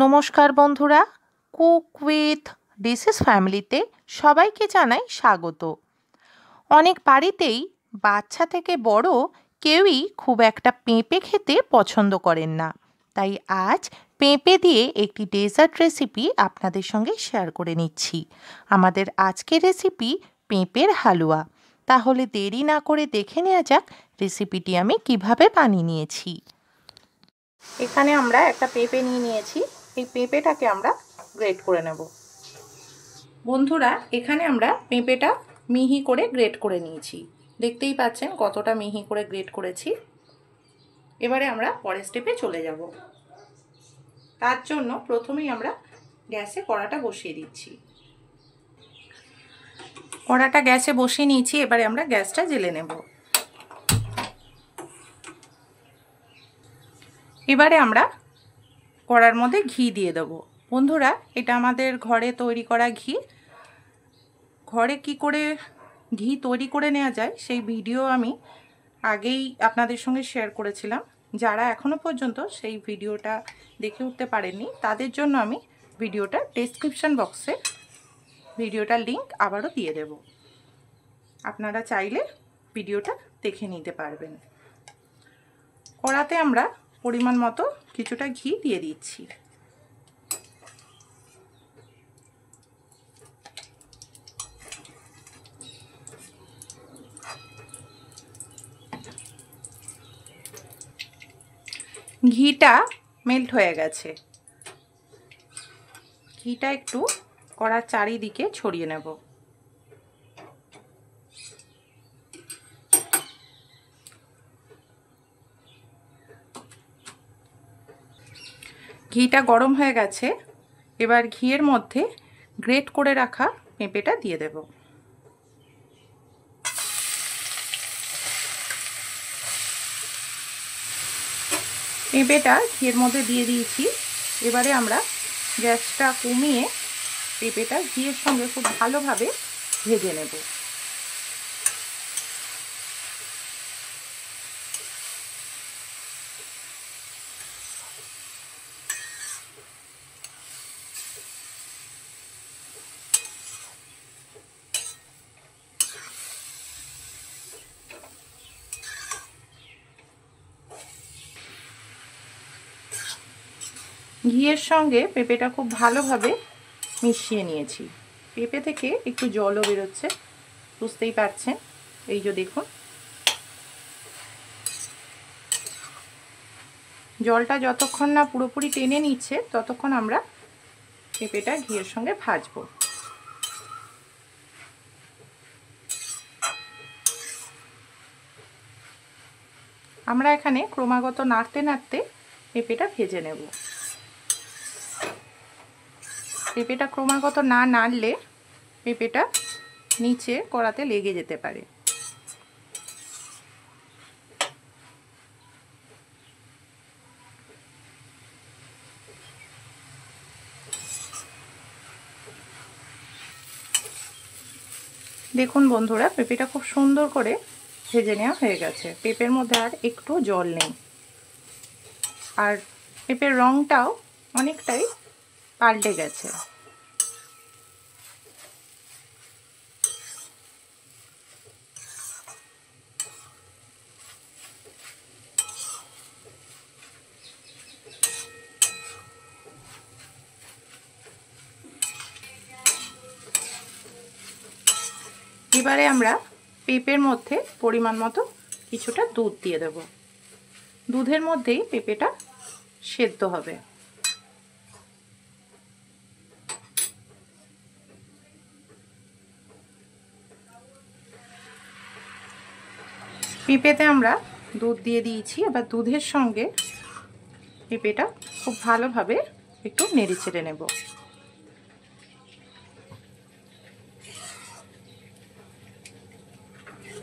নমস্কার বন্ধুরা, cook with dishes ফ্যামিলিতে সবাইকে জানাই স্বাগত। অনেক বাড়িতেই বাচ্চা থেকে বড় কেউই খুব একটা পেঁপে খেতে পছন্দ করেন না। তাই আজ পেঁপে দিয়ে একটি ডেজার্ট রেসিপি আপনাদের সঙ্গে শেয়ার করে নিচ্ছি। আমাদের আজকের রেসিপি পেঁপের হালুয়া। তাহলে দেরি না করে দেখে নেওয়া যাক রেসিপিটি আমি কিভাবে বানিয়ে নিয়েছি। এখানে আমরা একটা পেঁপে নিয়েছি। এই পেঁপেটাকে আমরা গ্রেট করে নেব। বন্ধুরা, এখানে আমরা পেঁপেটা মিহি করে গ্রেট করে নিয়েছি। দেখতেই পাচ্ছেন কতটা মিহি করে গ্রেট করেছি। এবারে আমরা পরের স্টেপে চলে যাব। তার জন্য প্রথমেই আমরা গ্যাসে কড়াটা বসিয়ে দিচ্ছি। কড়াটা গ্যাসে বসিয়ে নিয়েছি। এবারে আমরা গ্যাসটা জ্বেলে নেব। এবারে আমরা কড়ার মধ্যে ঘি দিয়ে দেবো। বন্ধুরা, এটা আমাদের ঘরে তৈরি করা ঘি। ঘরে কি করে ঘি তৈরি করে নেওয়া যায় সেই ভিডিও আমি আগেই আপনাদের সঙ্গে শেয়ার করেছিলাম। যারা এখনও পর্যন্ত সেই ভিডিওটা দেখে উঠতে পারেননি তাদের জন্য আমি ভিডিওটা ডেসক্রিপশন বক্সে ভিডিওটার লিংক আবারও দিয়ে দেব। আপনারা চাইলে ভিডিওটা দেখে নিতে পারবেন। কড়াতে আমরা পরিমাণ মতো কিছুটা ঘি দিয়ে দিচ্ছি। ঘিটা মেল্ট হয়ে গেছে। ঘিটা একটু কড়ার চারিদিকে ছড়িয়ে নেব। ঘিটা গরম হয়ে গেছে। এবার ঘিয়ের মধ্যে গ্রেট করে রাখা পেঁপেটা দিয়ে দেব। পেঁপেটা ঘিয়ের মধ্যে দিয়ে দিয়েছি। এবারে আমরা গ্যাসটা কমিয়ে পেঁপেটা ঘিয়ের সঙ্গে খুব ভালোভাবে ভেজে নেব। ঘিয়ের সঙ্গে পেঁপেটা খুব ভালোভাবে মিশিয়ে নিয়েছি। পেঁপে থেকে একটু জলও বেরোচ্ছে, বুঝতেই পারছেন। এই যে দেখুন, জলটা যতক্ষণ না পুরোপুরি টেনে নিচ্ছে ততক্ষণ আমরা পেঁপেটা ঘিয়ের সঙ্গে ভাজবো। আমরা এখানে ক্রমাগত নাড়তে নাড়তে পেঁপেটা ভেজে নেব। পেঁপেটা ক্রমাগত না নাড়লে পেঁপেটা নিচে কড়াতে লেগে যেতে পারে। দেখুন বন্ধুরা, পেঁপেটা খুব সুন্দর করে ভেজে নেওয়া হয়ে গেছে। পেঁপের মধ্যে আর একটু জল নেই, আর পেঁপের রঙটাও অনেকটাই পাল্টে গেছে। এবারে আমরা পেঁপের মধ্যে পরিমাণ মতো কিছুটা দুধ দিয়ে দেব। দুধের মধ্যেই পেঁপেটা সেদ্ধ হবে। পেঁপেতে আমরা দুধ দিয়ে দিয়েছি। এবার দুধের সঙ্গে পেঁপেটা খুব ভালোভাবে একটু নেড়ে চেড়ে নেব।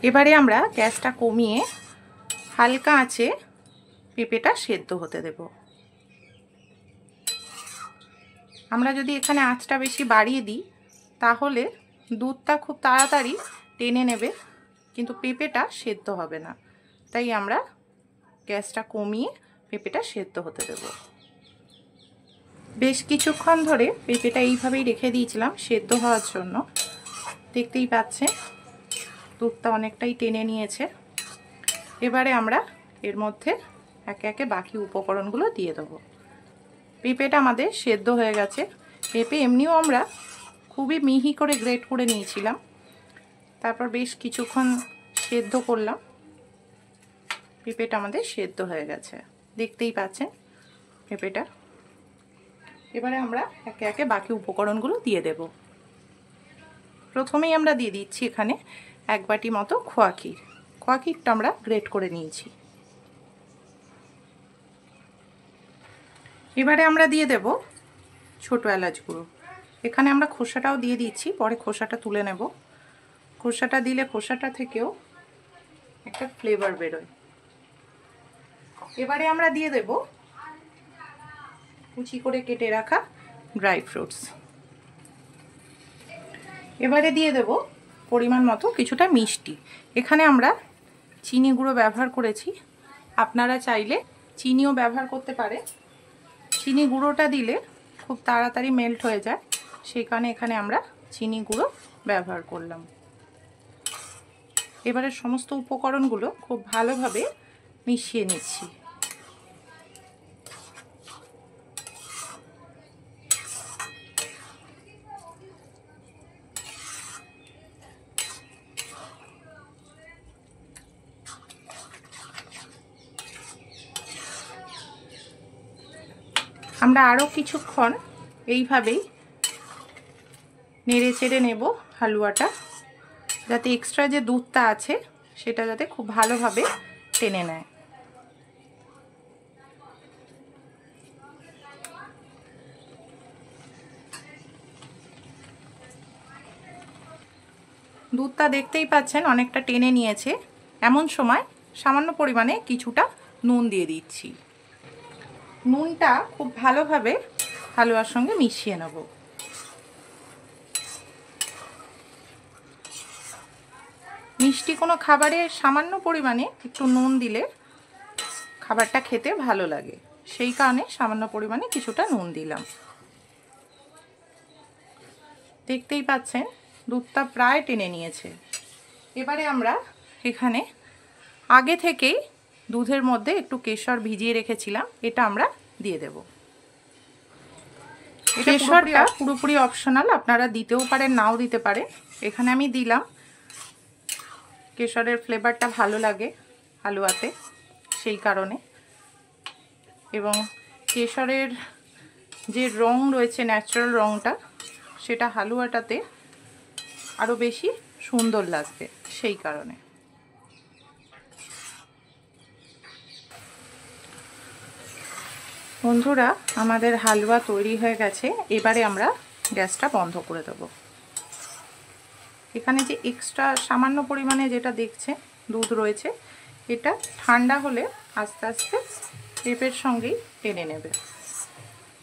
এবারে আমরা গ্যাসটা কমিয়ে হালকা আঁচে পেঁপেটা সেদ্ধ হতে দেব। আমরা যদি এখানে আঁচটা বেশি বাড়িয়ে দিই তাহলে দুধটা খুব তাড়াতাড়ি টেনে নেবে, কিন্তু পেঁপেটা সেদ্ধ হবে না। তাই আমরা গ্যাসটা কমিয়ে পেঁপেটা সেদ্ধ হতে দেব। বেশ কিছুক্ষণ ধরে পেঁপেটা এইভাবেই রেখে দিয়েছিলাম সেদ্ধ হওয়ার জন্য। দেখতেই পাচ্ছেন দুধটা অনেকটাই টেনে নিয়েছে। এবারে আমরা এর মধ্যে একে একে বাকি উপকরণগুলো দিয়ে দেবো। পেঁপেটা আমাদের সেদ্ধ হয়ে গেছে। পেঁপে এমনিও আমরা খুবই মিহি করে গ্রেট করে নিয়েছিলাম, তারপর বেশ কিছুক্ষণ সেদ্ধ করলাম। পেঁপেটা আমাদের সেদ্ধ হয়ে গেছে, দেখতেই পাচ্ছেন পেঁপেটা। এবারে আমরা একে একে বাকি উপকরণগুলো দিয়ে দেব। প্রথমেই আমরা দিয়ে দিচ্ছি এখানে 1 বাটি মতো খোয়া ক্ষীর। খোয়া ক্ষীরটা আমরা গ্রেট করে নিয়েছি। এবারে আমরা দিয়ে দেব ছোটো এলাচ গুঁড়ো। এখানে আমরা খোসাটাও দিয়ে দিচ্ছি, পরে খোসাটা তুলে নেব। খোসাটা দিলে খোসাটা থেকেও একটা ফ্লেভার বেরোয়। এবারে আমরা দিয়ে দেব কুচি করে কেটে রাখা ড্রাই ফ্রুটস। এবারে দিয়ে দেব পরিমাণ মতো কিছুটা মিষ্টি। এখানে আমরা চিনি গুঁড়ো ব্যবহার করেছি, আপনারা চাইলে চিনিও ব্যবহার করতে পারে। চিনি গুঁড়োটা দিলে খুব তাড়াতাড়ি মেল্ট হয়ে যায়, সেই কারণে এখানে আমরা চিনি গুঁড়ো ব্যবহার করলাম। এবারে সমস্ত উপকরণগুলো খুব ভালোভাবে মিশিয়ে নিচ্ছি। আমরা আরও কিছুক্ষণ এইভাবেই নেড়ে চেড়ে নেব হালুয়াটা, যাতে এক্সট্রা যে দুধটা আছে সেটা যাতে খুব ভালোভাবে টেনে নেয়। দুধটা দেখতেই পাচ্ছেন অনেকটা টেনে নিয়েছে। এমন সময় সামান্য পরিমাণে কিছুটা নুন দিয়ে দিচ্ছি। নুনটা খুব ভালোভাবে হালুয়ার সঙ্গে মিশিয়ে নেব। মিষ্টি কোনো খাবারে সামান্য পরিমাণে একটু নুন দিলে খাবারটা খেতে ভালো লাগে, সেই কারণে সামান্য পরিমাণে কিছুটা নুন দিলাম। দেখতেই পাচ্ছেন দুধটা প্রায় টেনে নিয়েছে। এবারে আমরা এখানে আগে থেকেই দুধের মধ্যে একটু কেশর ভিজিয়ে রেখেছিলাম, এটা আমরা দিয়ে দেব। কেশরটা পুরোপুরি অপশনাল, আপনারা দিতেও পারেন নাও দিতে পারেন। এখানে আমি দিলাম, কেশরের ফ্লেভারটা ভালো লাগে হালুয়াতে সেই কারণে। এবং কেশরের যে রং রয়েছে ন্যাচারাল রংটা, সেটা হালুয়াটাতে আরও বেশি সুন্দর লাগবে সেই কারণে। বন্ধুরা আমাদের হালুয়া তৈরি হয়ে গেছে। এবারে আমরা গ্যাসটা বন্ধ করে দেব। এখানে যে এক্সট্রা সামান্য পরিমাণে যেটা দেখছেন দুধ রয়েছে, এটা ঠান্ডা হলে আস্তে আস্তে পেঁপের সঙ্গেই টেনে নেবে,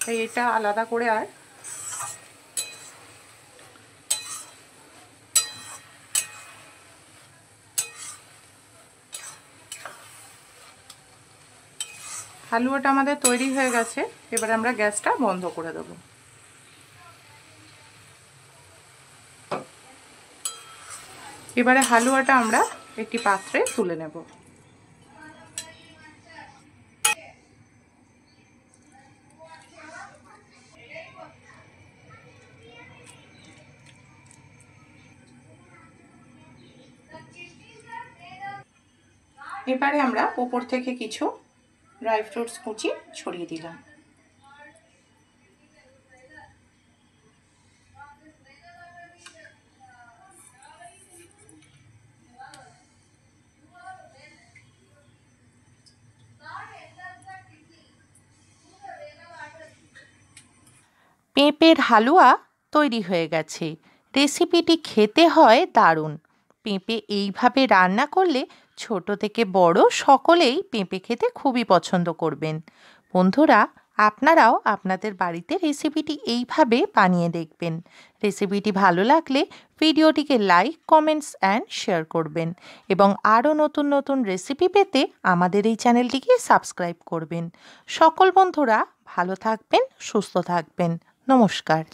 তাই এটা আলাদা করে আর হালুয়াটা আমাদের তৈরি হয়ে গেছে। এবার আমরা গ্যাসটা বন্ধ করে দেব। এবারে হালুয়াটা আমরা একটি পাত্রে তুলে নেব। এবারে আমরা উপর থেকে কিছু ড্রাই ফ্রুটস কুচি ছড়িয়ে দিলাম। পেঁপের হালুয়া তৈরি হয়ে গেছে। রেসিপিটি খেতে হয় দারুণ। পেঁপে এইভাবে রান্না করলে ছোট থেকে বড় সকলেই পেঁপে খেতে খুবই পছন্দ করবেন। বন্ধুরা আপনারাও আপনাদের বাড়িতে রেসিপিটি এইভাবে বানিয়ে দেখবেন। রেসিপিটি ভালো লাগলে ভিডিওটিকে লাইক, কমেন্টস অ্যান্ড শেয়ার করবেন এবং আরও নতুন নতুন রেসিপি পেতে আমাদের এই চ্যানেলটিকে সাবস্ক্রাইব করবেন। সকল বন্ধুরা ভালো থাকবেন, সুস্থ থাকবেন। নমস্কার।